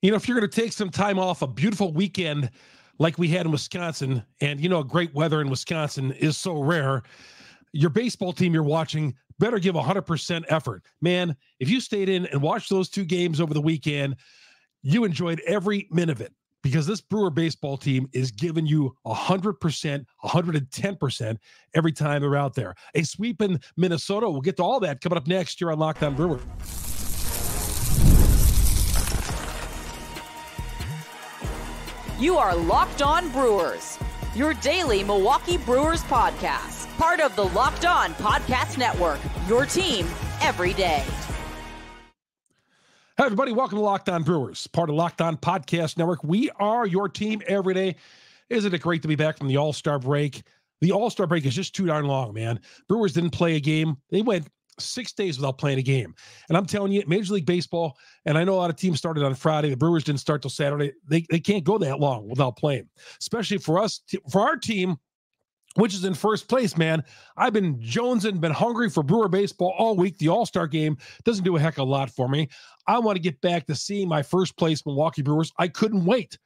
If you're going to take some time off, a beautiful weekend like we had in Wisconsin, and, great weather in Wisconsin is so rare, your baseball team you're watching better give 100% effort. Man, if you stayed in and watched those two games over the weekend, you enjoyed every minute of it because this Brewer baseball team is giving you 100%, 110% every time they're out there. A sweep in Minnesota. We'll get to all that coming up next here on Locked On Brewers. You are Locked On Brewers, your daily Milwaukee Brewers podcast. Part of the Locked On Podcast Network, your team every day. Hi, everybody. Welcome to Locked On Brewers, part of Locked On Podcast Network. We are your team every day. Isn't it great to be back from the All-Star break? The All-Star break is just too darn long, man. Brewers didn't play a game. They went 6 days without playing a game. And I'm telling you, Major League Baseball, and I know a lot of teams started on Friday. The Brewers didn't start till Saturday. They can't go that long without playing, especially for us, for our team, which is in first place, man. I've been jonesing, been hungry for Brewer baseball all week. The All-Star game doesn't do a heck of a lot for me. I want to get back to seeing my first place Milwaukee Brewers. I couldn't wait.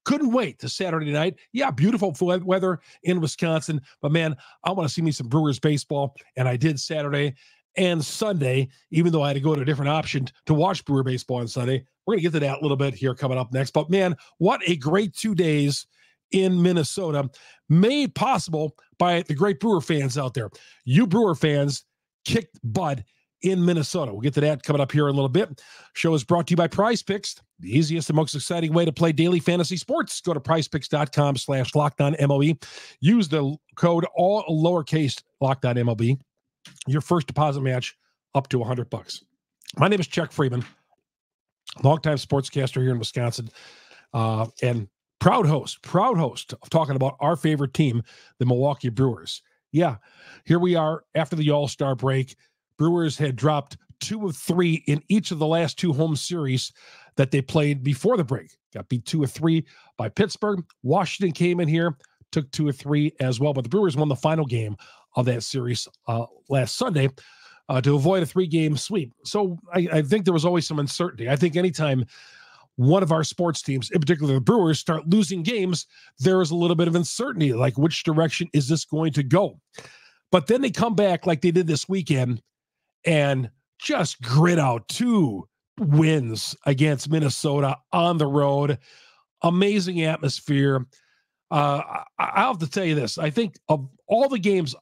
Couldn't wait to Saturday night. Yeah, beautiful weather in Wisconsin. But, man, I want to see me some Brewers baseball, and I did Saturday and Sunday, even though I had to go to a different option to watch Brewer baseball on Sunday. We're going to get to that a little bit here coming up next. But, man, what a great 2 days in Minnesota, made possible by the great Brewer fans out there. You Brewer fans kicked butt in Minnesota. We'll get to that coming up here in a little bit. Show is brought to you by PrizePicks, the easiest and most exciting way to play daily fantasy sports. Go to prizepicks.com/LockedOnMLB. Use the code all lowercase LockedOnMLB. Your first deposit match up to $100. My name is Chuck Freeman, longtime sportscaster here in Wisconsin, and proud host of talking about our favorite team, the Milwaukee Brewers. Yeah, here we are after the All-Star break. Brewers had dropped 2 of 3 in each of the last 2 home series that they played before the break. Got beat 2 of 3 by Pittsburgh. Washington came in here, took 2 of 3 as well, but the Brewers won the final game of that series last Sunday to avoid a 3-game sweep. So I think there was always some uncertainty. I think anytime one of our sports teams, in particular the Brewers, start losing games, there is a little bit of uncertainty, like which direction is this going to go? But then they come back like they did this weekend and just grit out 2 wins against Minnesota on the road. Amazing atmosphere. I'll have to tell you this. I think of all the games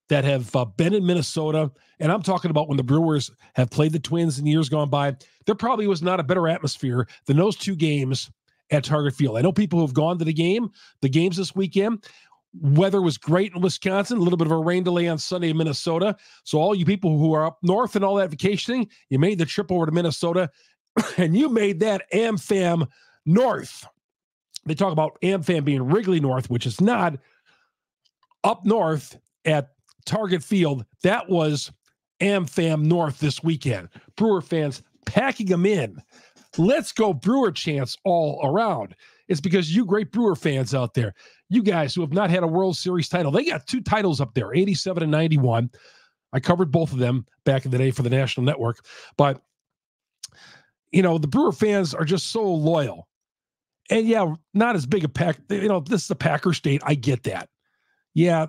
that have been in Minnesota, and I'm talking about when the Brewers have played the Twins in years gone by, there probably was not a better atmosphere than those 2 games at Target Field. I know people who have gone to the games this weekend. Weather was great in Wisconsin, a little bit of a rain delay on Sunday in Minnesota. So all you people who are up north and all that vacationing, you made the trip over to Minnesota, and you made that AmFam North. They talk about AmFam being Wrigley North, which is not up north at Target Field. That was AmFam North this weekend. Brewer fans packing them in. Let's go Brewer chants all around. It's because you great Brewer fans out there, you guys who have not had a World Series title, they got 2 titles up there, 87 and 91. I covered both of them back in the day for the National Network. But, the Brewer fans are just so loyal. And, yeah, not as big a pack. This is the Packer state. I get that. Yeah,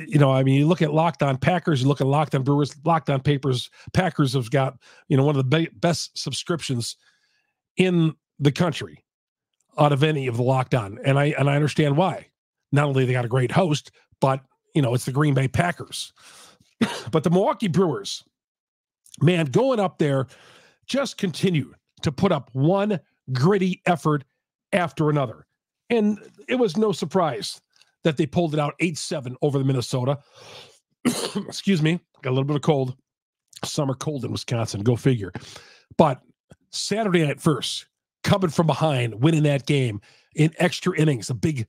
you look at Locked On Packers, you look at Locked On Brewers, Locked On Papers. Packers have got, one of the best subscriptions in the country out of any of the Locked On. And I understand why. Not only they got a great host, but, it's the Green Bay Packers. But the Milwaukee Brewers, man, going up there, just continue to put up one gritty effort after another. And it was no surprise that they pulled it out 8-7 over the Minnesota. Excuse me, got a little bit of cold. Summer cold in Wisconsin, go figure. But Saturday night first, coming from behind, winning that game in extra innings, a big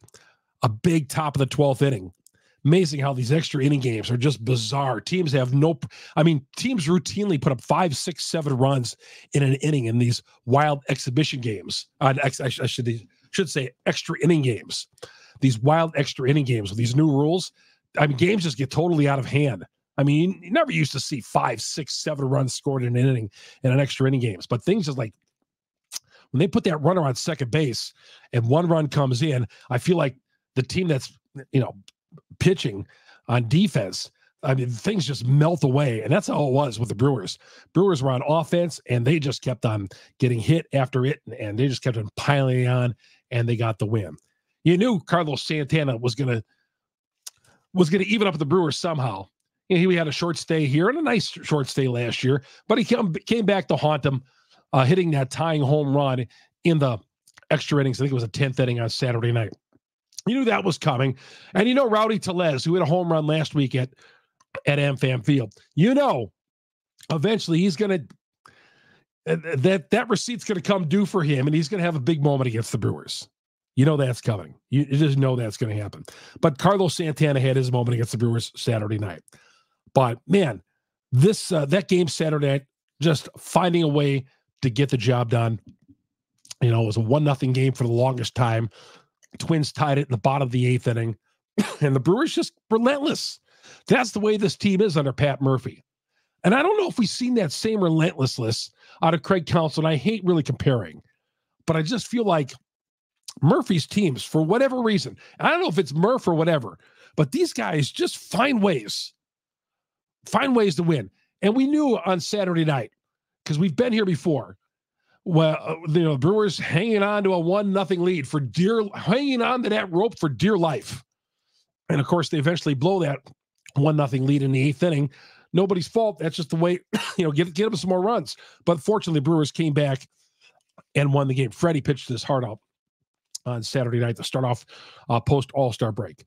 top of the 12th inning. Amazing how these extra inning games are just bizarre. Teams routinely put up 5, 6, 7 runs in an inning in these wild exhibition games. I should say extra inning games. These wild extra inning games with these new rules. Games just get totally out of hand. You never used to see 5, 6, 7 runs scored in an inning in an extra inning games, but things just like when they put that runner on second base and one run comes in, I feel like the team that's, pitching on defense, I mean, things just melt away. And that's how it was with the Brewers. Brewers were on offense, and they just kept on getting hit after it, and they just kept on piling on, and they got the win. You knew Carlos Santana was gonna even up the Brewers somehow. He had a short stay here and a nice short stay last year, but he came back to haunt them, hitting that tying home run in the extra innings. I think it was a 10th inning on Saturday night. You knew that was coming. And Rowdy Tellez, who hit a home run last week at AmFam Field, eventually he's going to, that receipt's going to come due for him, and he's going to have a big moment against the Brewers. That's coming. You just know that's going to happen. But Carlos Santana had his moment against the Brewers Saturday night. But, man, that game Saturday night, just finding a way to get the job done. It was a 1-0 game for the longest time. Twins tied it in the bottom of the 8th inning, and the Brewers just relentless. That's the way this team is under Pat Murphy. And I don't know if we've seen that same relentlessness out of Craig Counsell, and I hate really comparing, but I just feel like Murphy's teams, for whatever reason, I don't know if it's Murph or whatever, but these guys just find ways to win. And we knew on Saturday night, because we've been here before, well, the Brewers hanging on to a 1-0 lead hanging on to that rope for dear life. And of course, they eventually blow that 1-0 lead in the 8th inning. Nobody's fault. That's just the way, get them some more runs. But fortunately, the Brewers came back and won the game. Freddie pitched his heart out on Saturday night to start off post All-Star break.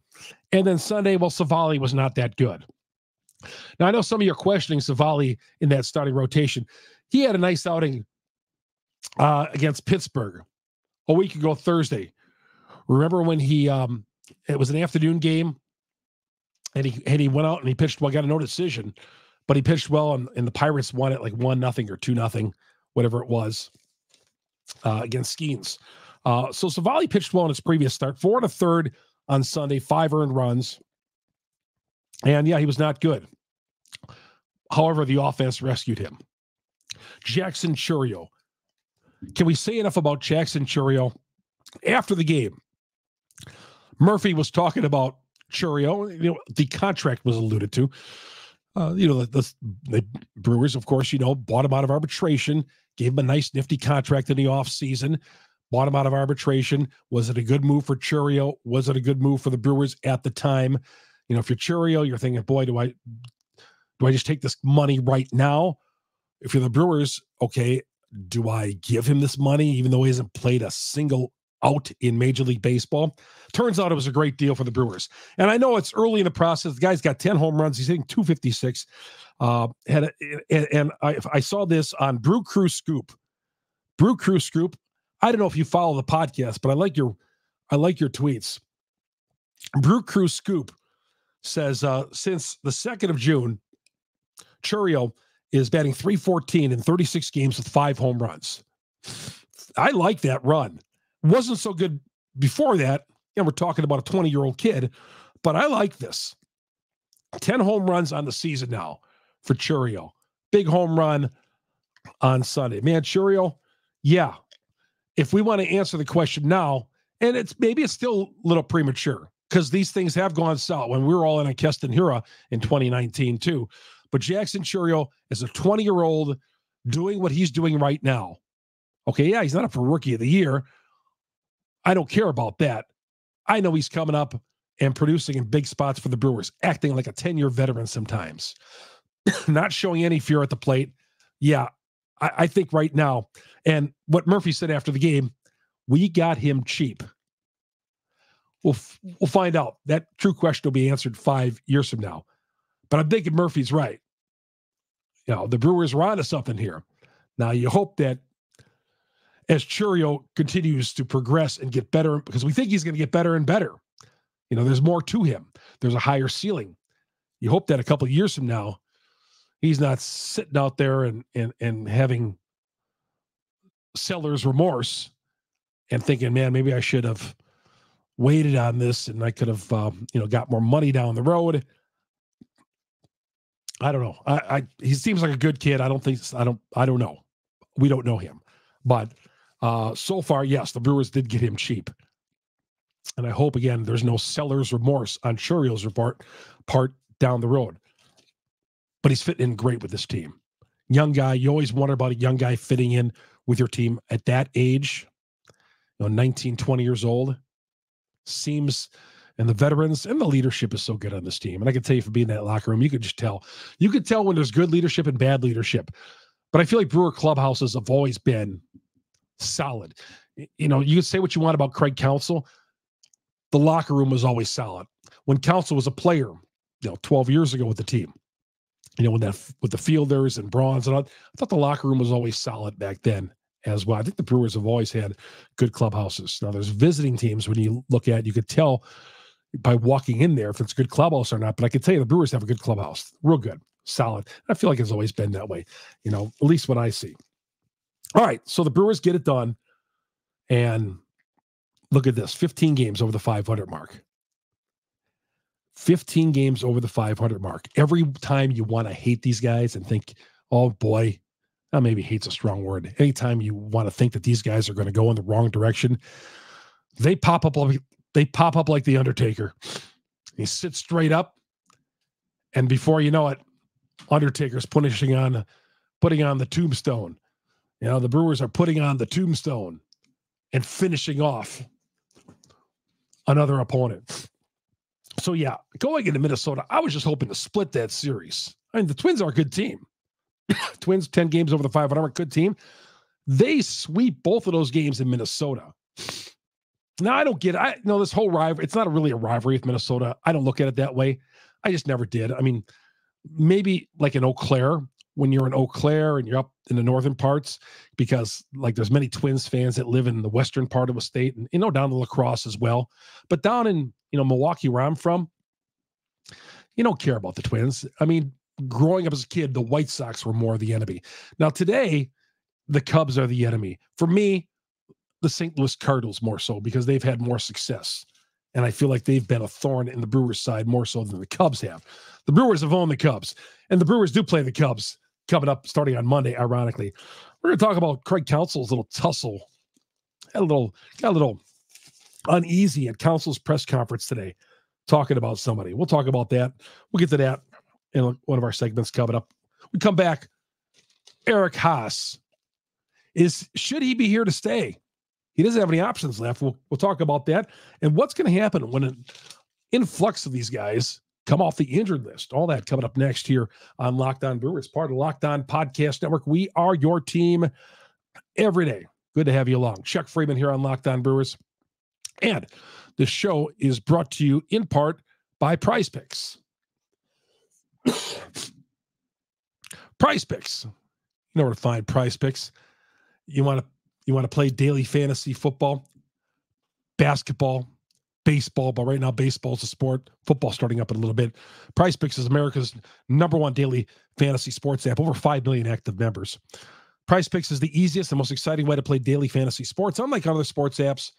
And then Sunday, Savali was not that good. Now, I know some of you are questioning Savali in that starting rotation. He had a nice outing against Pittsburgh a week ago Thursday. Remember when it was an afternoon game, and he went out and he pitched well, got a no decision, but he pitched well, and the Pirates won it like 1-0 or 2-0, whatever it was, against Skeens. So Savali pitched well in his previous start, 4 1/3 on Sunday, 5 earned runs. And yeah, he was not good. However, the offense rescued him. Jackson Chourio. Can we say enough about Jackson Chourio? After the game, Murphy was talking about Chourio. The contract was alluded to. The Brewers, of course, bought him out of arbitration, gave him a nice, nifty contract in the offseason, bought him out of arbitration. Was it a good move for Chourio? Was it a good move for the Brewers at the time? If you're Chourio, you're thinking, boy, do I just take this money right now? If you're the Brewers, okay, do I give him this money even though he hasn't played a single out in Major League Baseball? Turns out it was a great deal for the Brewers. And I know it's early in the process. The guy's got 10 home runs. He's hitting 256. And I saw this on Brew Crew Scoop. Brew Crew Scoop. I don't know if you follow the podcast, but I like your tweets. Brew Crew Scoop says since the 2nd of June, Chourio is batting .314 in 36 games with 5 home runs. I like that run. Wasn't so good before that, and we're talking about a 20-year-old kid, but I like this. 10 home runs on the season now for Chourio. Big home run on Sunday. Man, Chourio, yeah. If we want to answer the question now, and maybe it's still a little premature, because these things have gone south when we were all in a Keston Hura in 2019 too. But Jackson Chourio is a 20-year-old doing what he's doing right now. Okay, yeah, he's not up for Rookie of the Year. I don't care about that. I know he's coming up and producing in big spots for the Brewers, acting like a 10-year veteran sometimes. Not showing any fear at the plate. Yeah, I think right now, and what Murphy said after the game, we got him cheap. We'll find out. That true question will be answered 5 years from now. But I'm thinking Murphy's right. The Brewers are onto something here. Now, you hope that as Chourio continues to progress and get better, because we think he's going to get better and better. There's more to him. There's a higher ceiling. You hope that a couple of years from now, he's not sitting out there and having seller's remorse and thinking, man, maybe I should have waited on this and I could have, got more money down the road. I don't know. He seems like a good kid. I don't know. We don't know him, but So far, yes, the Brewers did get him cheap. And I hope, again, there's no seller's remorse on Chourio's part down the road. But he's fitting in great with this team. Young guy, you always wonder about a young guy fitting in with your team at that age, 19, 20 years old. Seems, and the veterans and the leadership is so good on this team. And I can tell you, for being in that locker room, you could just tell. You could tell when there's good leadership and bad leadership. But I feel like Brewer clubhouses have always been solid. You can say what you want about Craig Counsell. The locker room was always solid. When Counsell was a player, 12 years ago with the team, with the fielders and bronze and all, I thought the locker room was always solid back then as well. I think the Brewers have always had good clubhouses. Now, there's visiting teams when you look at, you could tell by walking in there if it's a good clubhouse or not. But I can tell you the Brewers have a good clubhouse. Real good, solid. I feel like it's always been that way, at least what I see. All right, so the Brewers get it done. And look at this, 15 games over the 500 mark. 15 games over the 500 mark. Every time you want to hate these guys and think, oh boy, maybe hate's a strong word. Anytime you want to think that these guys are going to go in the wrong direction, they pop up like the Undertaker. He sits straight up, and before you know it, Undertaker's putting on the tombstone. The Brewers are putting on the tombstone and finishing off another opponent. So, yeah, going into Minnesota, I was just hoping to split that series. I mean, the Twins are a good team. Twins, 10 games over the 500 are a good team. They sweep both of those games in Minnesota. Now, I don't get it. This whole rivalry, it's not really a rivalry with Minnesota. I don't look at it that way. I just never did. I mean, maybe like in Eau Claire, when you're in Eau Claire and you're up in the northern parts, because there's many Twins fans that live in the western part of the state and, down to La Crosse as well. But down in, Milwaukee, where I'm from, you don't care about the Twins. I mean, growing up as a kid, the White Sox were more the enemy. Now today, the Cubs are the enemy. For me, the St. Louis Cardinals more so, because they've had more success. And I feel like they've been a thorn in the Brewers' side more so than the Cubs have. The Brewers have owned the Cubs, and the Brewers do play the Cubs coming up starting on Monday, ironically. We're going to talk about Craig Counsell's little tussle. Got a little uneasy at Counsell's press conference today, talking about somebody. We'll talk about that. We'll get to that in one of our segments coming up. We come back. Eric Haase, should he be here to stay? He doesn't have any options left. We'll talk about that and what's going to happen when an influx of these guys come off the injured list. All that coming up next here on Locked On Brewers, part of the Locked On Podcast Network. We are your team every day. Good to have you along. Chuck Freeman here on Locked On Brewers. And the show is brought to you in part by PrizePicks. PrizePicks. You know where to find PrizePicks. You want to play daily fantasy football, basketball, baseball, but right now baseball is a sport. Football starting up in a little bit. PrizePicks is America's #1 daily fantasy sports app. Over 5 million active members. PrizePicks is the easiest and most exciting way to play daily fantasy sports. Unlike other sports apps,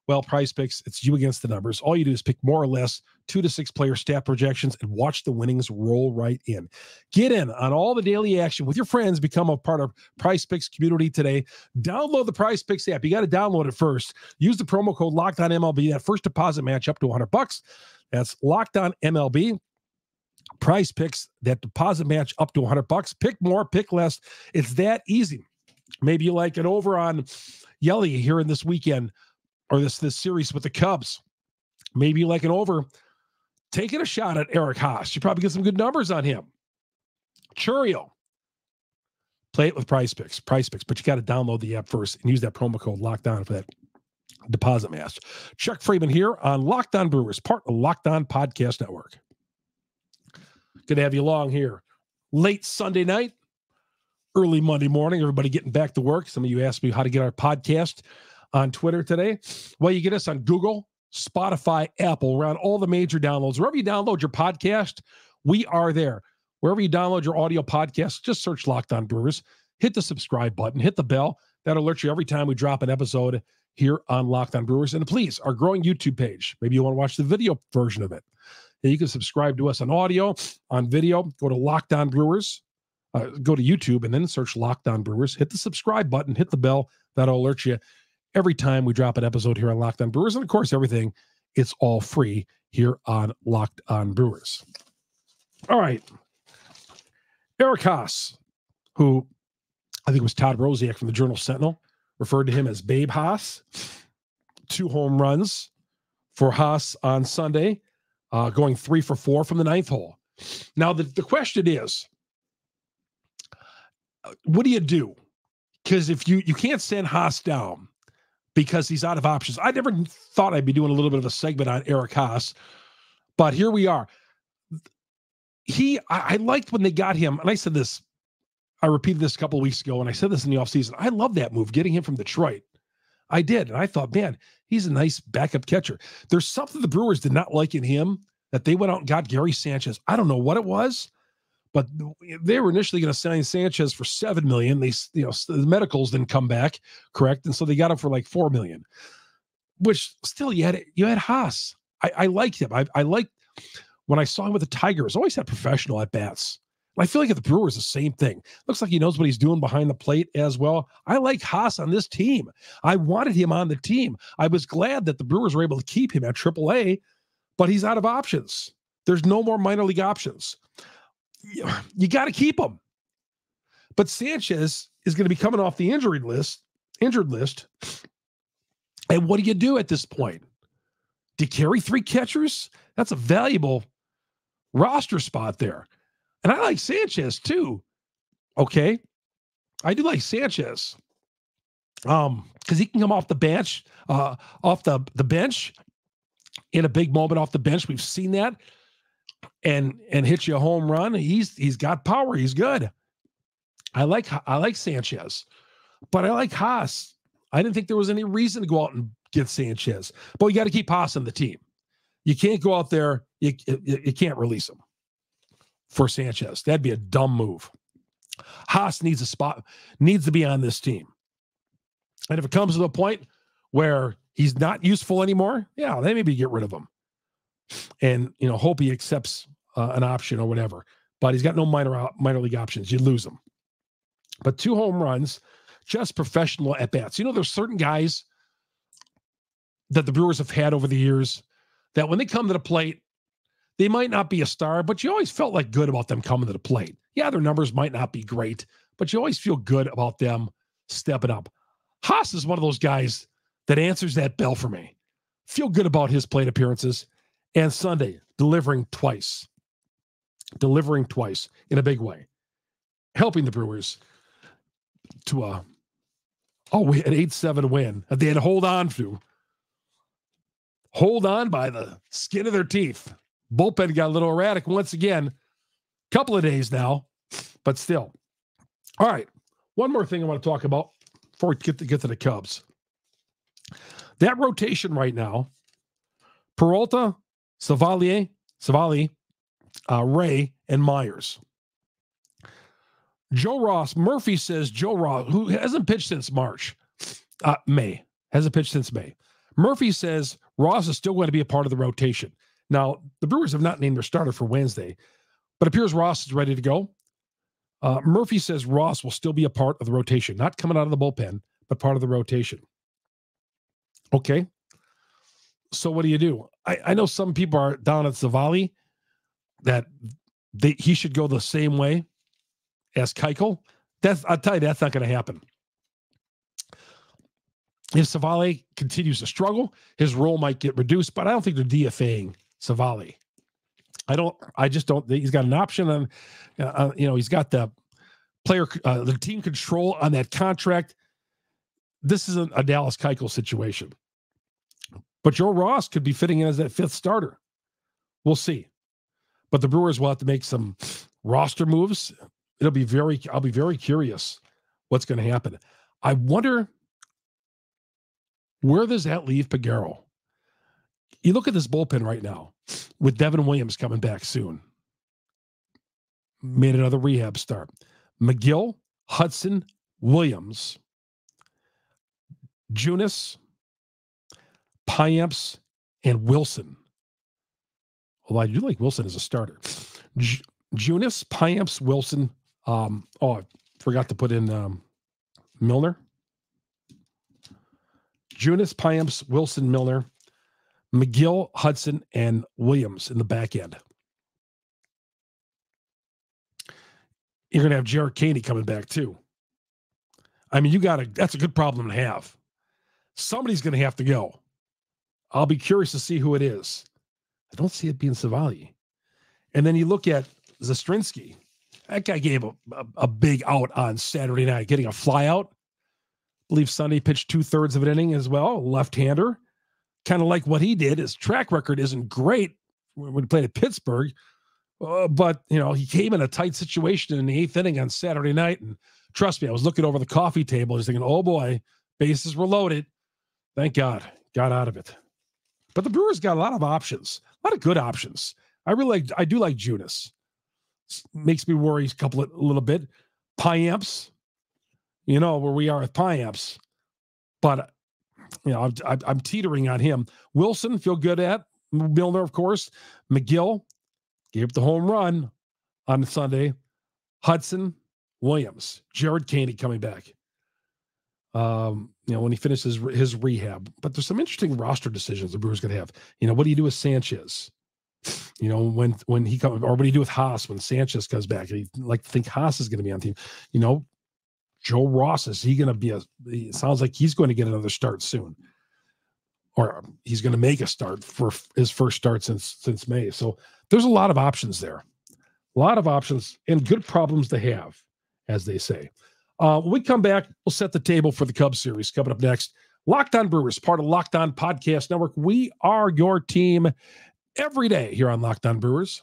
well, PrizePicks, it's you against the numbers. All you do is pick more or less 2 to 6 player stat projections and watch the winnings roll right in. Get in on all the daily action with your friends. Become a part of PrizePicks community today. Download the PrizePicks app. You got to download it first. Use the promo code LOCKEDONMLB. That first deposit match up to $100. That's LOCKEDONMLB. PrizePicks, that deposit match up to $100. Pick more, pick less. It's that easy. Maybe you like it over on Yelly here in this weekend, or this series with the Cubs. Maybe you like it over taking a shot at Eric Haase. You probably get some good numbers on him. Chourio. Play it with PrizePicks, but you got to download the app first and use that promo code Locked On for that deposit match. Chuck Freeman here on Locked On Brewers, part of Locked On Podcast Network. Good to have you along here. Late Sunday night, early Monday morning, everybody getting back to work. Some of you asked me how to get our podcast on Twitter today. Well, you get us on Google, Spotify, Apple. We're on all the major downloads. Wherever you download your podcast, we are there. Wherever you download your audio podcast, just search Locked On Brewers. Hit the subscribe button. Hit the bell. That'll alert you every time we drop an episode here on Locked On Brewers. And please, our growing YouTube page. Maybe you want to watch the video version of it. And you can subscribe to us on audio, on video. Go to Locked On Brewers. Go to YouTube and then search Locked On Brewers. Hit the subscribe button. Hit the bell. That'll alert you every time we drop an episode here on Locked On Brewers. And of course, everything, it's all free here on Locked On Brewers. All right. Eric Haase, who I think was Todd Rosiak from the Journal Sentinel, referred to him as Babe Haase. 2 home runs for Haase on Sunday, going 3 for 4 from the 9th hole. Now, the question is, what do you do? Because if you can't send Haase down because he's out of options. I never thought I'd be doing a little bit of a segment on Eric Haase, but here we are. I liked when they got him, and I said this, I repeated this a couple of weeks ago, and I said this in the offseason. I love that move, getting him from Detroit. I did, and I thought, man, he's a nice backup catcher. There's something the Brewers did not like in him that they went out and got Gary Sanchez. I don't know what it was, but they were initially going to sign Sanchez for $7 million. They, the medicals didn't come back, correct, and so they got him for like $4 million. Which still, you had Haase. I liked him. I liked when I saw him with the Tigers. Always had professional at bats. I feel like at the Brewers, the same thing. Looks like he knows what he's doing behind the plate as well. I like Haase on this team. I wanted him on the team. I was glad that the Brewers were able to keep him at AAA, but he's out of options. There's no more minor league options. You got to keep him. But Sanchez is going to be coming off the injured list. And what do you do at this point? Do you carry 3 catchers? That's a valuable roster spot there. And I like Sanchez too. Okay. I do like Sanchez. Because he can come off the bench, off the bench in a big moment off the bench. We've seen that. And hit you a home run. He's got power. He's good. I like Sanchez. But I like Haase. I didn't think there was any reason to go out and get Sanchez. But you got to keep Haase on the team. You can't go out there. You can't release him for Sanchez. That'd be a dumb move. Haase needs to be on this team. And if it comes to the point where he's not useful anymore, yeah, then maybe get rid of him. And, hope he accepts an option or whatever. But he's got no minor league options. You lose him. But 2 home runs, just professional at-bats. There's certain guys that the Brewers have had over the years that when they come to the plate, they might not be a star, but you always felt like good about them coming to the plate. Yeah, their numbers might not be great, but you always feel good about them stepping up. Haase is one of those guys that answers that bell for me. Feel good about his plate appearances. And Sunday, delivering twice in a big way, helping the Brewers to an 8-7 win that they had to hold on by the skin of their teeth. Bullpen got a little erratic once again, couple of days now, but still. All right, one more thing I want to talk about before we get to the Cubs. That rotation right now, Peralta, Savali, Ray, and Myers. Joe Ross, Murphy says Joe Ross, who hasn't pitched since May. Murphy says Ross is still going to be a part of the rotation. Now, the Brewers have not named their starter for Wednesday, but it appears Ross is ready to go. Murphy says Ross will still be a part of the rotation, not coming out of the bullpen, but part of the rotation. Okay. So what do you do? I know some people are down at Savali that he should go the same way as Keuchel. I'll tell you, that's not going to happen. If Savali continues to struggle, his role might get reduced, but I don't think they're DFAing Savali. I just don't think he's got an option on, he's got the team control on that contract. This isn't a Dallas Keuchel situation. But Joe Ross could be fitting in as that 5th starter. We'll see. But the Brewers will have to make some roster moves. I'll be very curious what's going to happen. I wonder, where does that leave Pagero? You look at this bullpen right now with Devin Williams coming back soon. Made another rehab start. McGill, Hudson, Williams, Junis, Piamps, and Wilson. Well, I do like Wilson as a starter. Junis, Piamps, Wilson. I forgot to put in Milner. Junis, Piamps, Wilson, Milner, McGill, Hudson, and Williams in the back end. You're going to have Jared Caney coming back too. I mean, that's a good problem to have. Somebody's going to have to go. I'll be curious to see who it is. I don't see it being Savali. And then you look at Zastrinsky. That guy gave a big out on Saturday night, getting a fly out. I believe Sunday pitched 2/3 of an inning as well. Left-hander. Kind of like what he did. His track record isn't great when he played at Pittsburgh. But, he came in a tight situation in the 8th inning on Saturday night. And trust me, I was looking over the coffee table and thinking, oh boy, bases were loaded. Thank God, got out of it. But the Brewers got a lot of options, a lot of good options. I do like Junis. Makes me worry a little bit. Piamps, where we are with Piamps. But, I'm teetering on him. Wilson, feel good at. Milner, of course. McGill gave up the home run on Sunday. Hudson, Williams, Jared Caney coming back. When he finishes his rehab. But there's some interesting roster decisions the Brewers going to have. What do you do with Sanchez? When he comes, or what do you do with Haase when Sanchez comes back? You like to think Haase is going to be on the team. Joe Ross, is he going to be it sounds like he's going to get another start soon. Or he's going to make a start for his first start since May. So there's a lot of options there. A lot of options and good problems to have, as they say. When we come back, we'll set the table for the Cubs series coming up next. Locked On Brewers, part of Locked On Podcast Network. We are your team every day here on Locked On Brewers.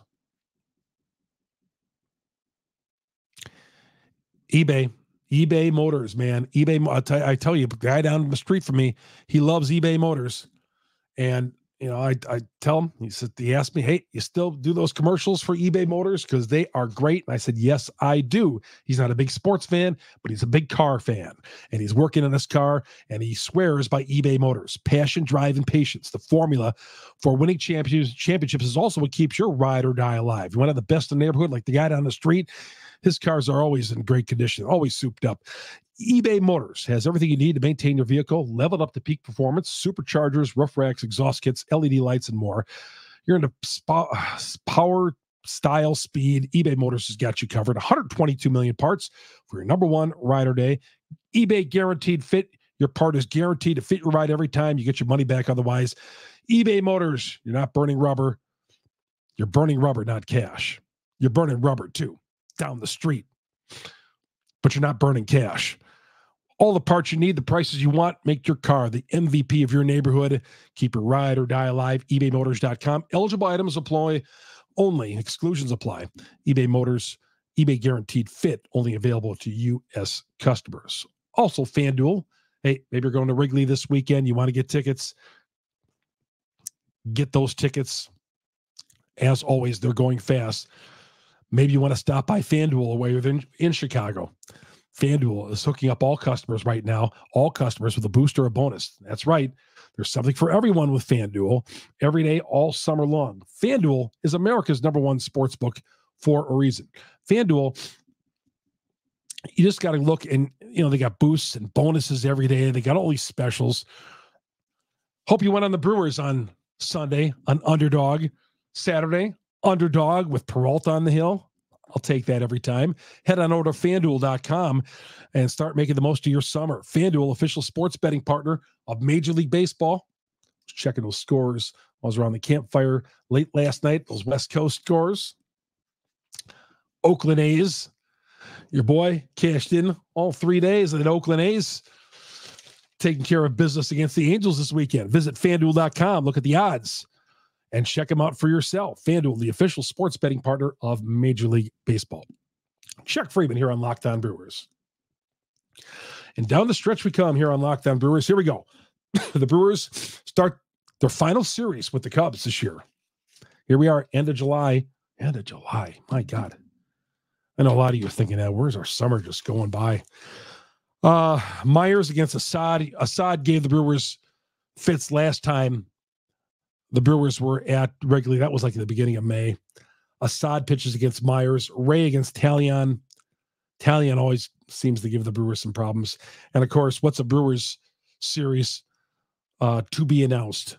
eBay Motors, man. I tell you, the guy down the street from me, he loves eBay Motors. And, I tell him, he asked me, hey, you still do those commercials for eBay Motors? Because they are great. And I said, yes, I do. He's not a big sports fan, but he's a big car fan. And he's working on this car, and he swears by eBay Motors. Passion, drive, and patience. The formula for winning championships is also what keeps your ride or die alive. You want to have the best in the neighborhood, like the guy down the street? His cars are always in great condition, always souped up. eBay Motors has everything you need to maintain your vehicle, leveled up to peak performance, superchargers, roof racks, exhaust kits, LED lights, and more. You're into power, style, speed. eBay Motors has got you covered. 122 million parts for your number one ride or day. eBay Guaranteed Fit. Your part is guaranteed to fit your ride every time. You get your money back otherwise. eBay Motors, you're not burning rubber. You're burning rubber, not cash. You're burning rubber, too, down the street. But you're not burning cash. All the parts you need, the prices you want, make your car the MVP of your neighborhood. Keep your ride or die alive. ebaymotors.com. Eligible items apply only. Exclusions apply. eBay Motors, eBay Guaranteed Fit, only available to U.S. customers. Also, FanDuel. Hey, maybe you're going to Wrigley this weekend. You want to get tickets. Get those tickets. As always, they're going fast. Maybe you want to stop by FanDuel while you're in Chicago. FanDuel is hooking up all customers right now, all customers with a boost or a bonus. That's right. There's something for everyone with FanDuel every day, all summer long. FanDuel is America's #1 sports book for a reason. FanDuel, you just got to look and, they got boosts and bonuses every day. They got all these specials. Hope you went on the Brewers on Sunday, on Underdog. Saturday, Underdog with Peralta on the hill. I'll take that every time. Head on over to FanDuel.com and start making the most of your summer. FanDuel, official sports betting partner of Major League Baseball. Checking those scores. I was around the campfire late last night. Those West Coast scores. Oakland A's. Your boy cashed in all 3 days. And then Oakland A's taking care of business against the Angels this weekend. Visit FanDuel.com. Look at the odds. And check them out for yourself. FanDuel, the official sports betting partner of Major League Baseball. Chuck Freeman here on Locked On Brewers. And down the stretch we come here on Locked On Brewers. Here we go. The Brewers start their final series with the Cubs this year. Here we are, end of July. End of July. My God. I know a lot of you are thinking, where's our summer just going by? Myers against Assad. Assad gave the Brewers fits last time the Brewers were at Wrigley. That was like in the beginning of May. Assad pitches against Myers. Ray against Talion. Talion always seems to give the Brewers some problems. And, of course, what's a Brewers series to be announced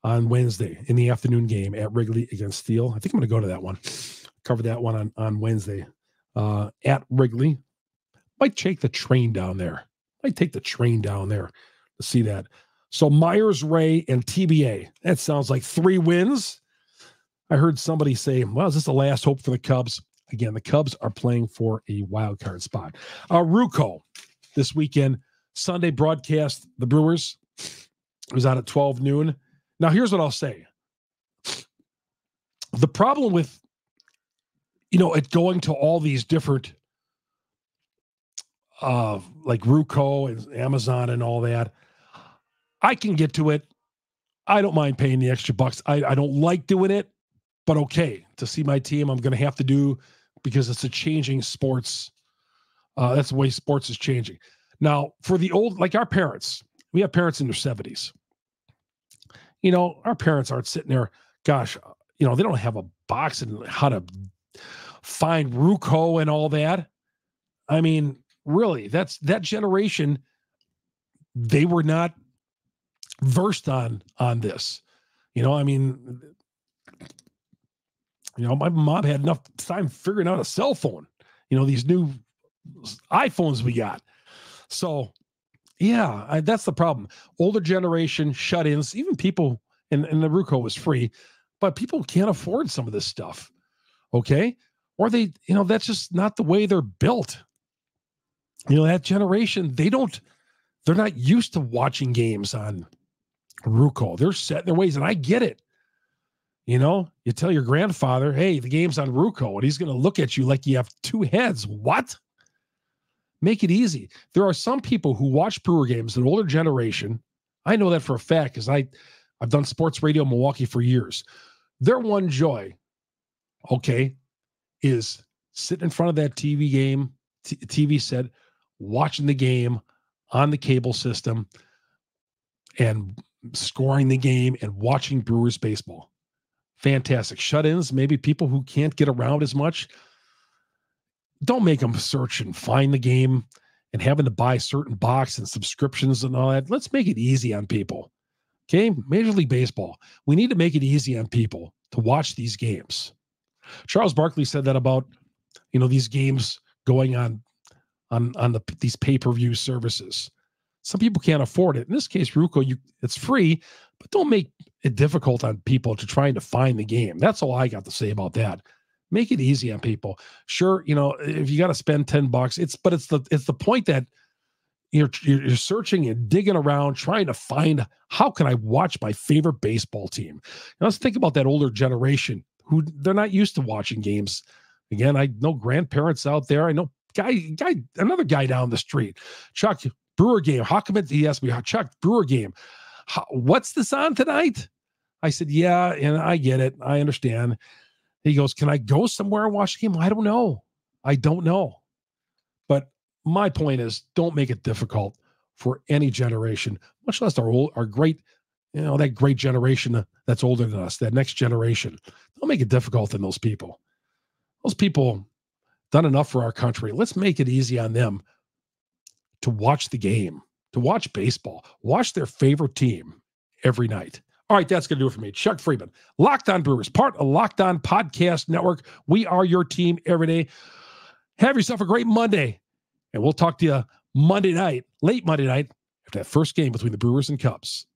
on Wednesday in the afternoon game at Wrigley against Steele. I think I'm going to go to that one. Cover that one on Wednesday at Wrigley. Might take the train down there. To see that. So Myers, Ray, and TBA. That sounds like 3 wins. I heard somebody say, well, is this the last hope for the Cubs? Again, the Cubs are playing for a wild card spot. Ruco this weekend, Sunday broadcast, the Brewers. It was out at 12 noon. Now, here's what I'll say. The problem with, it going to all these different, like Ruco and Amazon and all that, I can get to it. I don't mind paying the extra bucks. I don't like doing it, but okay. To see my team, I'm going to have to do because it's a changing sports. That's the way sports is changing. Now, for the old, like our parents, we have parents in their 70s. Our parents aren't sitting there, gosh, they don't have a box and how to find Ruco and all that. I mean, really, that generation, they were not versed on this. My mom had enough time figuring out a cell phone, these new iPhones we got. So yeah, that's the problem. Older generation shut-ins, even people, and the Ruco was free, but people can't afford some of this stuff. Okay. Or they, that's just not the way they're built. That generation, they're not used to watching games on Ruco. They're set in their ways, and I get it. You tell your grandfather, hey, the game's on Ruco, and he's going to look at you like you have 2 heads. What? Make it easy. There are some people who watch Brewer games, an older generation. I know that for a fact because I've done sports radio in Milwaukee for years. Their one joy, is sitting in front of that TV set, watching the game on the cable system and scoring the game and watching Brewers baseball. Fantastic. Shut-ins, maybe people who can't get around as much. Don't make them search and find the game and having to buy certain box and subscriptions and all that. Let's make it easy on people. Okay? Major League Baseball. We need to make it easy on people to watch these games. Charles Barkley said that about, these games going on these pay-per-view services. Some people can't afford it. In this case, Ruco, it's free, but don't make it difficult on people to trying to find the game. That's all I got to say about that. Make it easy on people. Sure, if you got to spend $10, it's the point that you're searching and digging around, trying to find how can I watch my favorite baseball team. Now, let's think about that older generation who they're not used to watching games. Again, I know grandparents out there. I know another guy down the street. Chuck, Brewer game. How come he asked me, Chuck, Brewer game. What's this on tonight? I said, yeah, and I get it. I understand. He goes, can I go somewhere and watch the game? I don't know. But my point is, don't make it difficult for any generation, much less our great, that great generation that's older than us, that next generation. Don't make it difficult on those people. Those people done enough for our country. Let's make it easy on them to watch the game, to watch baseball, watch their favorite team every night. All right, that's going to do it for me. Chuck Freeman, Locked On Brewers, part of Locked On Podcast Network. We are your team every day. Have yourself a great Monday, and we'll talk to you Monday night, late Monday night, after that first game between the Brewers and Cubs.